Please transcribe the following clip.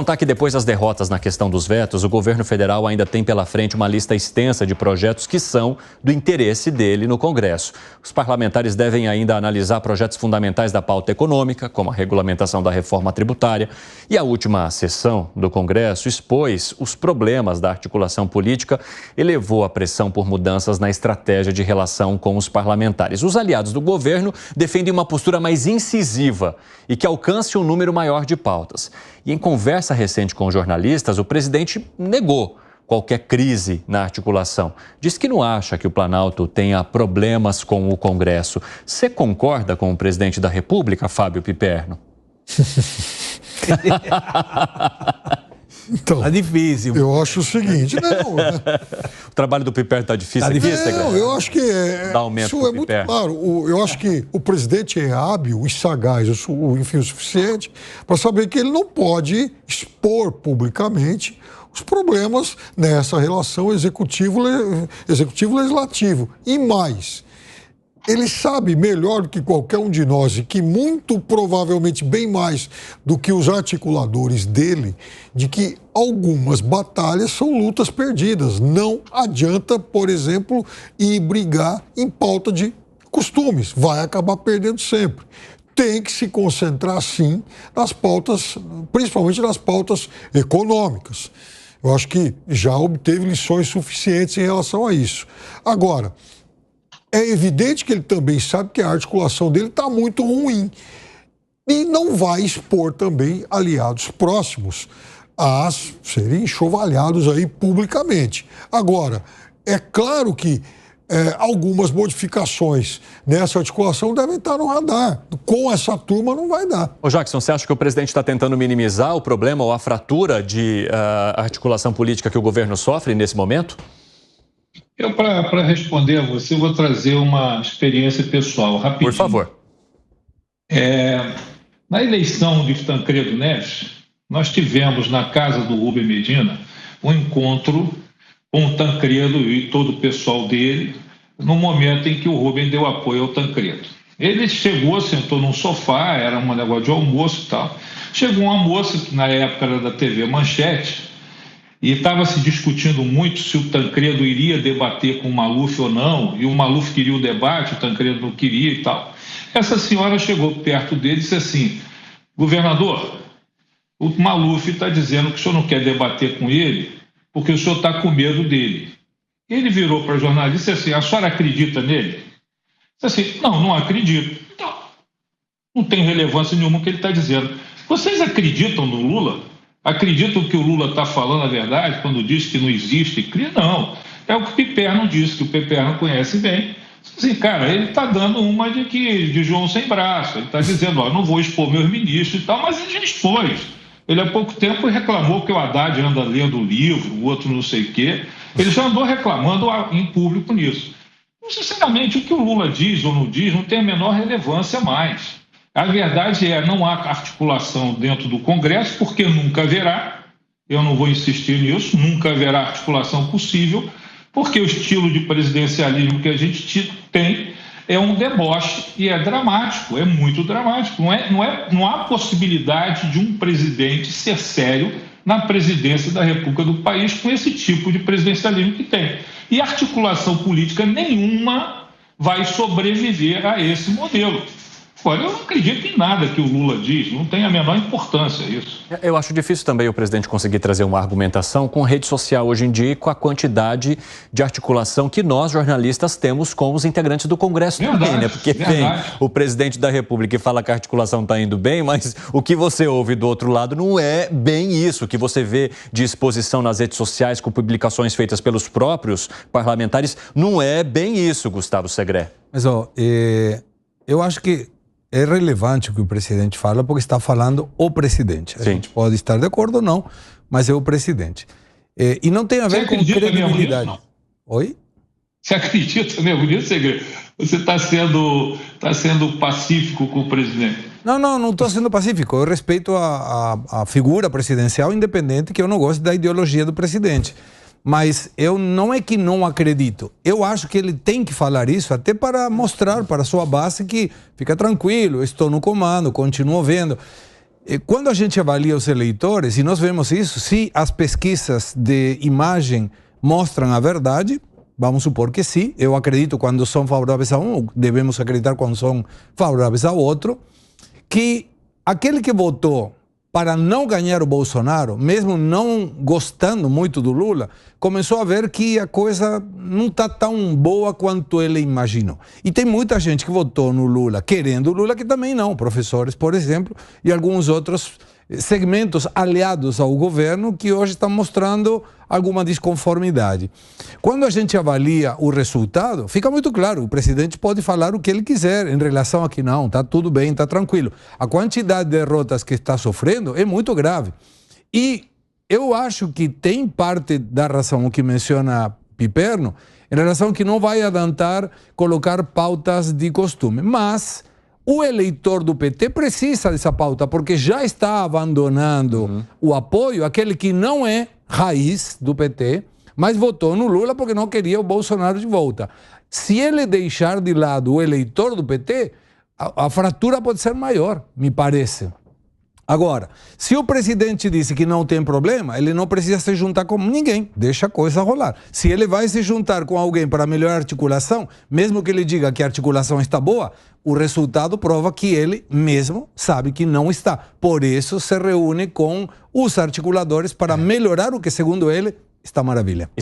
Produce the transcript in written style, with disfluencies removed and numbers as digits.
contar que depois das derrotas na questão dos vetos, o governo federal ainda tem pela frente uma lista extensa de projetos que são do interesse dele no Congresso. Os parlamentares devem ainda analisar projetos fundamentais da pauta econômica, como a regulamentação da reforma tributária. E a última sessão do Congresso expôs os problemas da articulação política e levou a pressão por mudanças na estratégia de relação com os parlamentares. Os aliados do governo defendem uma postura mais incisiva e que alcance um número maior de pautas. E em conversa recente com jornalistas, o presidente negou qualquer crise na articulação. Diz que não acha que o Planalto tenha problemas com o Congresso. Você concorda com o presidente da República, Fábio Piperno? Então, tá difícil. Eu acho o seguinte, não... O trabalho do Piperno está difícil aqui, Não, eu acho que Dá aumento isso é muito claro. Eu acho que o presidente é hábil e sagaz, enfim, o suficiente para saber que ele não pode expor publicamente os problemas nessa relação executivo-legislativo. E mais, ele sabe melhor do que qualquer um de nós, e que muito provavelmente bem mais do que os articuladores dele, de que algumas batalhas são lutas perdidas. Não adianta, por exemplo, ir brigar em pauta de costumes. Vai acabar perdendo sempre. Tem que se concentrar, sim, nas pautas, principalmente nas pautas econômicas. Eu acho que já obteve lições suficientes em relação a isso. Agora, é evidente que ele também sabe que a articulação dele está muito ruim e não vai expor também aliados próximos a serem enxovalhados aí publicamente. Agora, é claro que algumas modificações nessa articulação devem estar no radar. Com essa turma não vai dar. Ô Jackson, você acha que o presidente está tentando minimizar o problema ou a fratura de articulação política que o governo sofre nesse momento? Eu, para responder a você, vou trazer uma experiência pessoal, rapidinho. Por favor. Na eleição de Tancredo Neves, nós tivemos na casa do Rubem Medina um encontro com o Tancredo e todo o pessoal dele, no momento em que o Rubem deu apoio ao Tancredo. Ele chegou, sentou num sofá, era um negócio de almoço e tal. Chegou uma moça, que na época era da TV Manchete, e estava se discutindo muito se o Tancredo iria debater com o Maluf ou não, e o Maluf queria o debate, o Tancredo não queria e tal. Essa senhora chegou perto dele e disse assim: governador, o Maluf está dizendo que o senhor não quer debater com ele porque o senhor está com medo dele. Ele virou para a jornalista e disse assim: a senhora acredita nele? Disse assim: não acredito. Então, não tem relevância nenhuma o que ele está dizendo. Vocês acreditam no Lula? Acreditam que o Lula está falando a verdade quando diz que não existe crise? Não. É o que o Piperno disse, que o Piperno conhece bem. Assim, cara, ele está dando uma de João sem braço. Ele está dizendo: não vou expor meus ministros e tal, mas ele já expôs. Ele há pouco tempo reclamou que o Haddad anda lendo o livro, o outro não sei o quê. Ele já andou reclamando em público nisso. Sinceramente, o que o Lula diz ou não diz não tem a menor relevância mais. A verdade é, não há articulação dentro do Congresso, porque nunca haverá. Eu não vou insistir nisso, nunca haverá articulação possível, porque o estilo de presidencialismo que a gente tem é um deboche e é dramático, é muito dramático. Não há possibilidade de um presidente ser sério na presidência da República do país com esse tipo de presidencialismo que tem. E articulação política nenhuma vai sobreviver a esse modelo. Olha, eu não acredito em nada que o Lula diz, não tem a menor importância isso. Eu acho difícil também o presidente conseguir trazer uma argumentação com rede social hoje em dia e com a quantidade de articulação que nós, jornalistas, temos com os integrantes do Congresso também, né? Porque vem o presidente da República e fala que a articulação está indo bem, mas o que você ouve do outro lado não é bem isso. O que você vê de exposição nas redes sociais com publicações feitas pelos próprios parlamentares não é bem isso, Gustavo Segré. Mas, eu acho que é relevante o que o presidente fala, porque está falando o presidente. A gente pode estar de acordo ou não, mas é o presidente. E não tem a ver com credibilidade. Nisso, Oi? Você acredita mesmo nisso, Segredo? Você está sendo pacífico com o presidente? Não estou sendo pacífico. Eu respeito a figura presidencial independente, que eu não gosto da ideologia do presidente. Mas eu não é que não acredito. Eu acho que ele tem que falar isso até para mostrar para a sua base que fica tranquilo, estou no comando, continuo vendo. Quando a gente avalia os eleitores, e nós vemos isso, se as pesquisas de imagem mostram a verdade, vamos supor que sim, eu acredito quando são favoráveis a um, devemos acreditar quando são favoráveis ao outro, que aquele que votou para não ganhar o Bolsonaro, mesmo não gostando muito do Lula, começou a ver que a coisa não está tão boa quanto ele imaginou. E tem muita gente que votou no Lula querendo o Lula que também não, professores, por exemplo, e alguns outros segmentos aliados ao governo que hoje estão mostrando alguma desconformidade. Quando a gente avalia o resultado, fica muito claro, o presidente pode falar o que ele quiser em relação a que não, está tudo bem, está tranquilo. A quantidade de derrotas que está sofrendo é muito grave. E eu acho que tem parte da razão o que menciona Piperno, em relação que não vai adiantar colocar pautas de costume, mas o eleitor do PT precisa dessa pauta, porque já está abandonando o apoio àquele que não é raiz do PT, mas votou no Lula porque não queria o Bolsonaro de volta. Se ele deixar de lado o eleitor do PT, a fratura pode ser maior, me parece. Agora, se o presidente disse que não tem problema, ele não precisa se juntar com ninguém, deixa a coisa rolar. Se ele vai se juntar com alguém para melhorar a articulação, mesmo que ele diga que a articulação está boa, o resultado prova que ele mesmo sabe que não está. Por isso se reúne com os articuladores para melhorar o que, segundo ele, está maravilha.